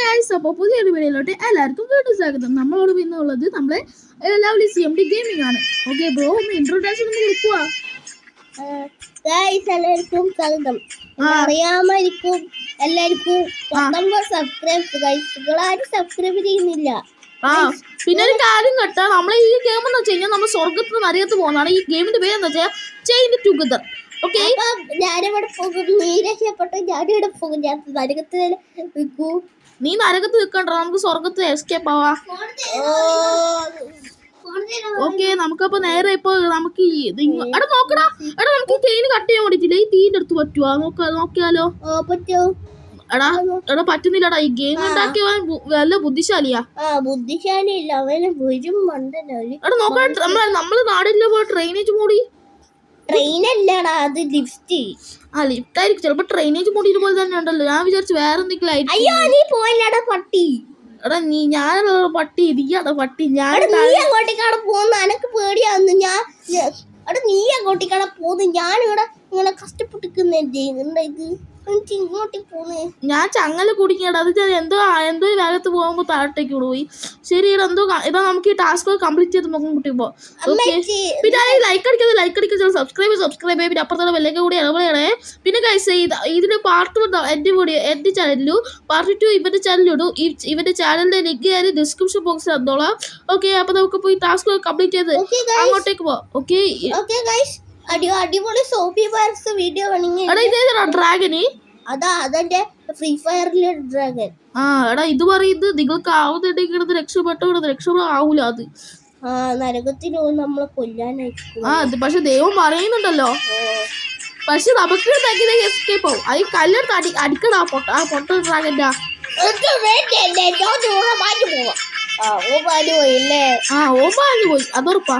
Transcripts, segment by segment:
Guys, അപ്പോൾ പുതിയൊരു വീഡിയോയിലോട്ട് എല്ലാവർക്കും വീണ്ടും സ്വാഗതം. നമ്മളോട് പിന്നുള്ളത് നമ്മളെ ലവ്ലി CMD ഗെയിമിംഗ് ആണ്. ഓക്കെ ബ്രോ, ഒന്ന് ഇൻട്രോഡക്ഷൻ ഒന്ന് കൊടുക്കുക. എല്ലാവർക്കും സ്വാഗതം. അറിയാമായിരിക്കും എല്ലാവർക്കും സബ്സ്ക്രൈബ് ചെയ്യുന്നില്ല. പിന്നെ ഒരു കാര്യം കേട്ടാ, നമ്മളെ ഈ ഗെയിം എന്ന് വെച്ച് കഴിഞ്ഞാൽ നമ്മൾ സ്വർഗത്തിന് നരകത്ത് പോകുന്നതാണ്. ഈ ഗെയിമിന്റെ പേര് എന്താ വെച്ചാൽ ചെയിൻ ടുഗദർ. ഓക്കെ, ഞാനിവിടെ പോകും, നീ രക്ഷപ്പെട്ടു, ഞാനിവിടെ പോകും, ഞാൻ നരകത്തിൽ നിൽക്കൂ. നീ നരകത്ത് നിൽക്കണ്ട, നമുക്ക് സ്വർഗത്തിൽ എസ്കേപ്പ് ആവാ. ഓക്കെ, നമുക്കപ്പോ നേരെ ഇപ്പൊ നമുക്ക് എടാ നോക്കടാ, എടാ നമുക്ക് ഈ ചെയിൻ കട്ട് ചെയ്യാൻ വേണ്ടിട്ടില്ല. ഈ തീന്റെ അടുത്ത് പറ്റുവാ? നോക്കിയാലോ? പറ്റോ? എടാ എടാ പറ്റുന്നില്ലടാ. ഈ ഗെയിം ഉണ്ടാക്കിയവൻ വല്ല ബുദ്ധിശാലിയാ? ബുദ്ധിശാലിയല്ല, അവന് വെറും മണ്ടനാണ്. എടാ നോക്കാൻ, നമ്മള് നാടില്ല പോ ഡ്രെയിനേജ് മൂടി. ട്രെയിനല്ലടാ, അത് ലിഫ്റ്റ്. ലിഫ്റ്റ് ആയിരിക്കും ചിലപ്പോ. ഡ്രെയിനേജ് മൂടി ഇതുപോലെ തന്നെ ഉണ്ടല്ലോ. ഞാൻ വിചാരിച്ചു വേറെ എന്തെങ്കിലും ആയിരിക്കും. അയ്യോ, നീ പോയില്ലടാ പട്ടി. എടാ ഞാനുള്ള പട്ടി ഇരിക്കാടാ പട്ടി. ഞാൻ അങ്ങോട്ടേക്കാണ് പോകുന്നത്, എനക്ക് പേടിയാവുന്നു. നീ അങ്ങോട്ടേക്കാണ് പോകുന്നത്, ഞാനിവിടെ ഇങ്ങനെ കഷ്ടപ്പെട്ടിരിക്കുന്നുണ്ട്. ഇത് ഇങ്ങോട്ടേക്ക് പോന്നേ. ഞാൻ ചങ്ങല കുടിക്കണ്ട. അത് എന്തോ വേഗത്ത് പോകുമ്പോ താഴത്തേക്ക് പോയി. ശരി, എന്തോ ഇതാ നമുക്ക് ഈ ടാസ്ക് കംപ്ലീറ്റ് ചെയ്ത് നോക്കാൻ കുട്ടിപ്പോ. പിന്നെ ലൈക്ക് അടിക്കാതെ സബ്സ്ക്രൈബ് പിന്നെ അപ്പുറത്തെ വിലയൊക്കെ കൂടി ഇടപെടണേ. പിന്നെ ഗൈസ്, ഇതിന്റെ പാർട്ട് 1 എന്റെ ചാനലിലും പാർട്ട് 2 ഇവന്റെ ചാനലിലിടും. ഇവന്റെ ചാനലിന്റെ ലിങ്ക് ഞാൻ ഡിസ്ക്രിപ്ഷൻ ബോക്സിൽ തന്നോളാം. ഓക്കെ, അപ്പൊ നമുക്ക് പോയി ടാസ്ക് കംപ്ലീറ്റ് ചെയ്ത് അങ്ങോട്ടേക്ക് പോവാം. ഓക്കെ അടിപൊളി സോഫി ബാർസ് വീഡിയോ ഡ്രാഗന്. അതെന്റെ ഫ്രീ ഫയറിലെ ഡ്രാഗൻ. എടാ ഇത് പറയുന്നത് നിങ്ങൾക്ക് ആവുന്നുണ്ടെങ്കിൽ രക്ഷപ്പെടാവൂല. അത് നരകത്തിൽ നമ്മളെ കൊല്ലാനായിരിക്കും. അത് പക്ഷെ ദൈവം പറയുന്നുണ്ടല്ലോ. പക്ഷെ നമുക്ക് എസ്കേപ്പ് ആവും. അത് കല്ലെടുത്ത് അടിക്കടാ പൊട്ട ഡ്രാഗന്റെ. പോയി അതുറപ്പാ.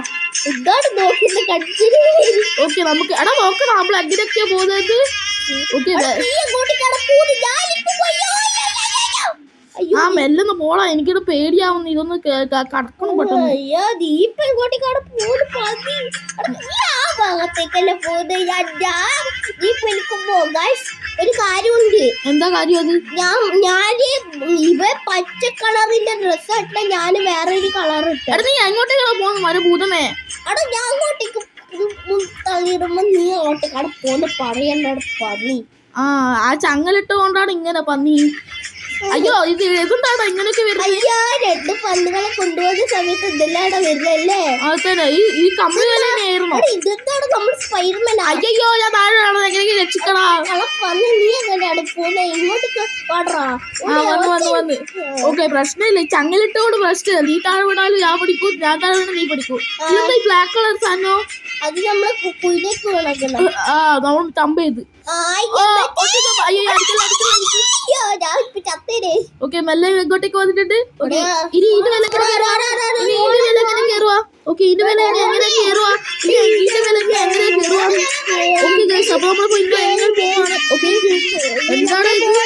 ഓക്കെ, നമുക്ക് എടാ നോക്കണം നമ്മൾ എങ്ങനെയൊക്കെയാ പോകുന്നത്. ഓക്കെ, മെല്ലൊന്ന് പോടാ, എനിക്കിത് പേടിയാവുന്നു. ഇതൊന്ന് കടക്കണം പെട്ടെന്ന്. ഒരു കാര്യമുണ്ട്. എന്താ കാര്യം അത്? ഞാൻ ഇവ പച്ച കളറിന്റെ ഡ്രസ് ഇട്ട, ഞാൻ വേറൊരു കളർ ഇട്ട. നീ എങ്ങോട്ടേക്കാണ് പോകുന്നത് മരഭൂതമേ? എടാ ഞാൻ അങ്ങോട്ടേക്ക് തള്ളിയിടുമ്പോ നീ അങ്ങോട്ടേക്കാണ് പോന്ന് പറയണ്ട പന്നി. ആ ചങ്ങലിട്ട് കൊണ്ടാണ് ഇങ്ങനെ പന്നി. അയ്യോ, ഇത് എതുണ്ടാടാ ഇങ്ങനെയൊക്കെ വരുന്നത്? രണ്ട് പന്നുകളെ കൊണ്ടുപോകുന്ന സമയത്ത് ഇതെല്ലാം വരുന്നല്ലേ? അത് തന്നെ. ഈ കമ്പി വിലയായിരുന്നു. ഇതെന്താണ് നമ്മൾ സ്പൈഡർമാൻ? അയ്യോ, ഞാൻ താഴെ എങ്ങനെ രക്ഷിക്കണ പന്നി. നീ എങ്ങനെയാണ് പോകുന്നത്? ഇങ്ങോട്ടേക്ക് പാടാ. വന്ന്. ഓക്കെ, പ്രശ്നമില്ല. ചങ്ങലിട്ടോട് പ്രശ്നമില്ല. നീ താഴെ വിടാലും ഞാൻ പഠിക്കും, ഞാൻ താഴെ വിടാൻ നീ പഠിക്കും. ഇതെന്താ ഈ ബ്ലാക്ക് കളർ സാധനോ? അത് നമ്മളെ കുയിലേക്ക് വിളക്കണം. നമ്മൾ തമ്പ് ചെയ്ത്. ഓക്കെ, മെല്ലെ ഇങ്ങോട്ടേക്ക് വന്നിട്ടുണ്ട്. ഇനി ഇതിന്റെ വില എങ്ങനെ കയറുക? ഓക്കെ, ഇതിന്റെ വില എങ്ങനെ കയറുക? ഇതിന്റെ വില എങ്ങനെ കയറുക? ഓക്കെ ഗൈസ്, അപ്പൊ നമ്മൾ എങ്ങനെ പോവാണ്? ഓക്കെ, എന്താണ് ഇത്?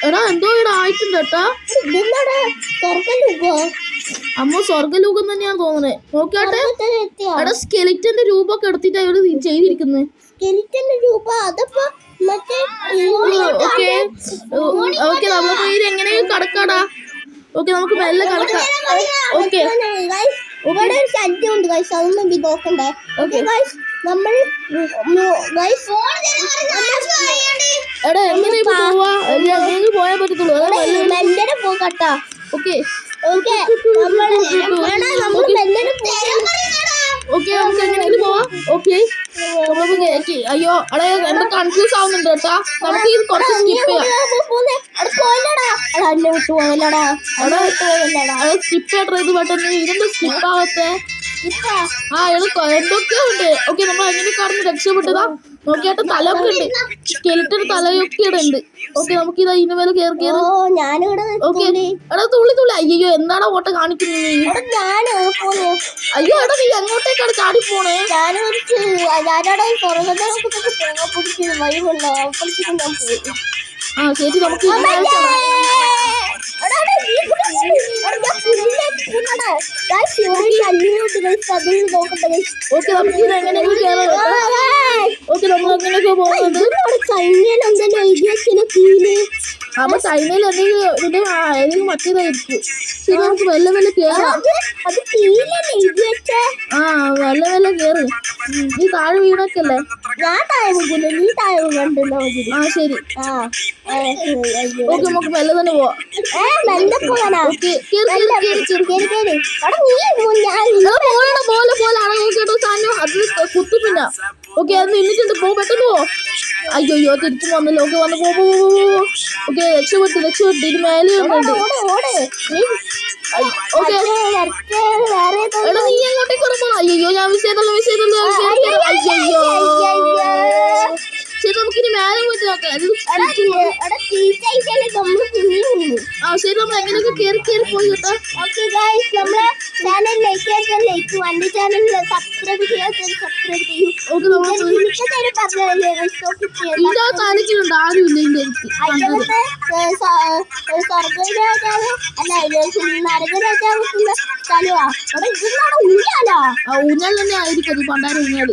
എടാ എന്തോ ഇവിടെ ആയിട്ടുണ്ട് കേട്ടാ. അമ്മ സ്വർഗലോകം തന്നെയാണ് തോന്നുന്നത്. നോക്കിയാട്ടെ. എടാ സ്കെലിറ്റന്റെ രൂപമൊക്കെ എടുത്തിട്ടാ ഇവിടെ ചെയ്തിരിക്കുന്നത്. ഓക്കെ, നമ്മളിപ്പോ ഇത് എങ്ങനെയും കടക്കാടാ. ഓക്കെ, നമുക്ക് മെല്ലെ കടക്കാം. ഓക്കെ, നോക്കണ്ടേ? ഓക്കെ നമ്മൾ എടാ എങ്ങനെ പോവാ? എങ്ങനെ പോയാ പറ്റത്തുള്ളൂ. മെല്ലനെ പോകട്ടാ. ഓക്കെ ഓക്കെ, ഓക്കെ, നമുക്ക് എങ്ങനെയെങ്കിലും പോവാം. ഓക്കെ, അയ്യോ എടാ എന്താ കൺഫ്യൂസ് ആവുന്നുണ്ട് കേട്ടാ. നമുക്ക് ഇത് കുറച്ച് സ്കിപ്പ് ചെയ്യാം. സ്കിപ്പ് ചെയ്യട്ടെ ഇത് പെട്ടെന്ന്. ഇതെന്താ സ്കിപ്പ് ആവത്തെ? എന്തൊക്കെയോ ഉണ്ട്. ഓക്കെ, നമ്മൾ എങ്ങനെ കടന്ന് രക്ഷപ്പെട്ടതാ. നോക്കിയാട്ട് തലയൊക്കെ ഉണ്ട്. സ്കെലിറ്റൻ തലയൊക്കെ ഇവിടെ ഉണ്ട്. ഓക്കെ, നമുക്ക് ഇതാ ഇതിന് മേലെ കയറി. ഓക്കെ, എടാ തുള്ളി. അയ്യോ, എന്താണോ ഓട്ടം കാണിക്കുന്നത്? അയ്യോ എടാ, നീ എങ്ങോട്ടേക്കാണ് ചാടി പോണേ? ശരി, നമുക്ക് ഓക്കെ നമുക്ക് ഇത് എങ്ങനെയെങ്കിലും കയറാം. ഓക്കെ നമ്മൾ അങ്ങനെയൊക്കെ പോകുന്നുണ്ട്. അപ്പൊ ചൈനയിൽ എന്തെങ്കിലും മറ്റേതായിരിക്കും. ശരി നമുക്ക് വെല്ല വെല്ല കേറാം. ആ വെല്ല വെല്ല കേറ്. നീ താഴെ വീണൊക്കെയല്ലേ? ഞാൻ താഴെ വീണില്ല, നീ താഴെ കണ്ടല്ലോ. ആ ശരി ഓക്കെ നമുക്ക് മെല്ലെ തന്നെ പോവാം. മെല്ലെ പോകാനാ? ഓക്കെ പോലെ കേട്ടോ സാധനം അത് കുത്തു. പിന്നെ ഓക്കെ അത് നിന്നിട്ടുണ്ട്. പെട്ടെന്ന് പോ. അയ്യോ തിരിച്ചു വന്നല്ലോ. ഓക്കെ വന്ന് പോ. ഓക്കെ രക്ഷപ്പെട്ടു. ഇത് മേലെ ഉണ്ട്. ഓക്കെ എടാ നീ എങ്ങോട്ടേക്ക് പോകണം? അയ്യോ ഞാൻ വിഷയതല്ലോ. അയ്യോ ശരി നമുക്കിനി മേലെ പോയിട്ട് നോക്കാം. ആ ശരി നമ്മൾ എങ്ങനെയൊക്കെ കയറി പോയി കേട്ടോ. ഇതിന്റെ കാണിക്കുന്നുണ്ട് ആരുമില്ല ഇതിന്റെ ഊഞ്ഞാൽ തന്നെ ആയിരിക്കും അത്. പണ്ടാരം ഊഞ്ഞാല്.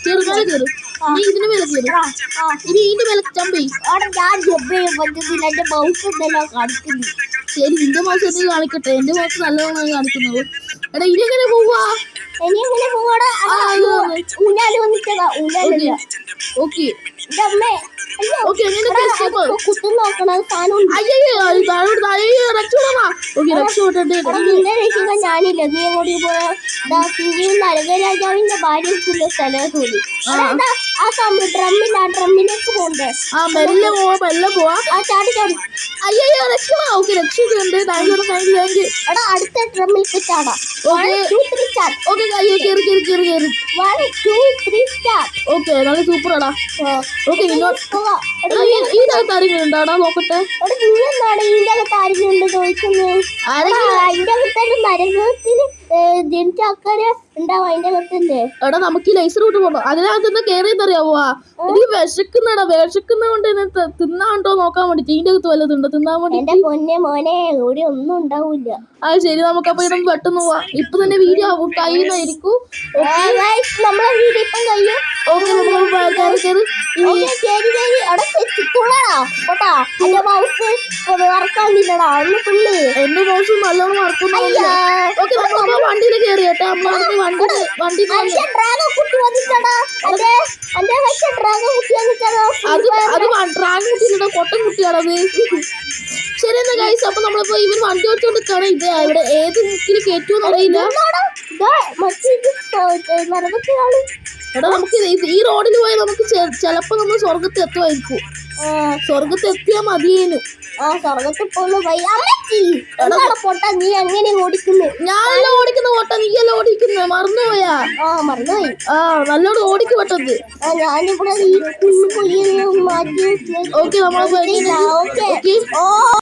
കേറ് നീ ഇതിന്റെ മേലെ കയറി. ഇനി ഇതിന്റെ മേലെ ചമ്പി. ശരി നിന്റെ മൗസ് എന്തെങ്കിലും കാണിക്കട്ടെ. എന്റെ മൗസ് നല്ലതാണ് കാണിക്കുന്നത്. എടാ ഇനി എങ്ങനെ പോവാ? ഓക്കെ ഓക്കെ ഞാനില്ല. നീ എങ്ങോട്ട് പോയാ? നരകരാജാവിന്റെ ഭാര്യക്കുള്ള സ്ഥലം കൂടി. ആ ഡ്രമ്മിലേക്ക് പോണ്ടേ? ആ മെല്ലെ പോവാ. ആ ചാടി. അയ്യോ രക്ഷയുണ്ട്. എടാ അടുത്ത ഡ്രമ്മിൽ ചാടാം. ഓക്കെ അയ്യോ കേറി 1 2 3 സ്റ്റാർട്ട്. ഓക്കെ നല്ല സൂപ്പറാടാ. ഓക്കെ ഇതിനകത്ത് ആരെങ്കിലും ഉണ്ടാടാ നോക്കട്ടെ. ഇതിന്റെ അകത്ത് ആരെങ്കിലും ചോദിക്കുന്നത്? അതിന്റെ അകത്തന്നെ നരകത്തിന് ജനിച്ച ആൾക്കാര് ഉണ്ടാവും. അതിന്റെ അകത്തല്ലേ? എടാ നമുക്ക് ഈ ലൈസർ വിട്ട് പോകണം. അതിനകത്ത് എന്താ കയറിയെന്നറിയാവോ? എനിക്ക് വിശക്കുന്ന കൊണ്ട് തിന്നാണ്ടോ നോക്കാൻ വേണ്ടി. ഇതിന്റെ അകത്ത് വല്ലതുണ്ടോ തിന്നാൻ വേണ്ടി? എന്റെ പൊന്നെ മോനെ ഇവിടെ ഒന്നും ഉണ്ടാവൂല. അത് ശരി നമുക്ക് അപ്പൊ ഇതൊന്നും പെട്ടെന്ന് പോവാം. ഇപ്പൊ തന്നെ വീഡിയോ കഴിയുന്നായിരിക്കും. നമ്മളെ വീഡിയോ ഇപ്പം കഴിയും. ഓക്കെ നമ്മൾ കയറി എന്റെ മൗസ് നല്ലോണം മറക്കുന്നില്ല. ഓക്കെ നമ്മളിപ്പോ വണ്ടിയിൽ കയറി കേട്ടോ. നമ്മളവിടുന്ന് വണ്ടി അത് ഡ്രാഗൺ കുട്ടിയുടെ കൊട്ടൻ കുട്ടിയാണത്. ശരി എന്നാ ഗൈസ് അപ്പൊ നമ്മളിപ്പോ ഇവർ വണ്ടി ഓടിച്ചോണ്ടിരിക്കാണ്. ഇത് ഇവിടെ ഏത് മുക്കിൽ കയറ്റുമെന്ന് അറിയില്ല. എടാ നമുക്ക് ഈ റോഡിൽ പോയാൽ നമുക്ക് ചിലപ്പോ നമ്മൾ സ്വർഗത്ത് എത്തുമായിരിക്കും. സ്വർഗത്ത് എത്തിയാ മതിയേനു. നീ എങ്ങനെ ഓടിക്കുന്നു? ഞാനല്ല ഓടിക്കുന്ന ഓട്ട, നീയല്ല ഓടിക്കുന്നത്. മറന്നുപോയാ? മറന്നുപോയി. ആ നല്ലോണം ഓടിക്ക് പെട്ടത്. ഞാനിവിടെ ഓക്കെ നമ്മൾ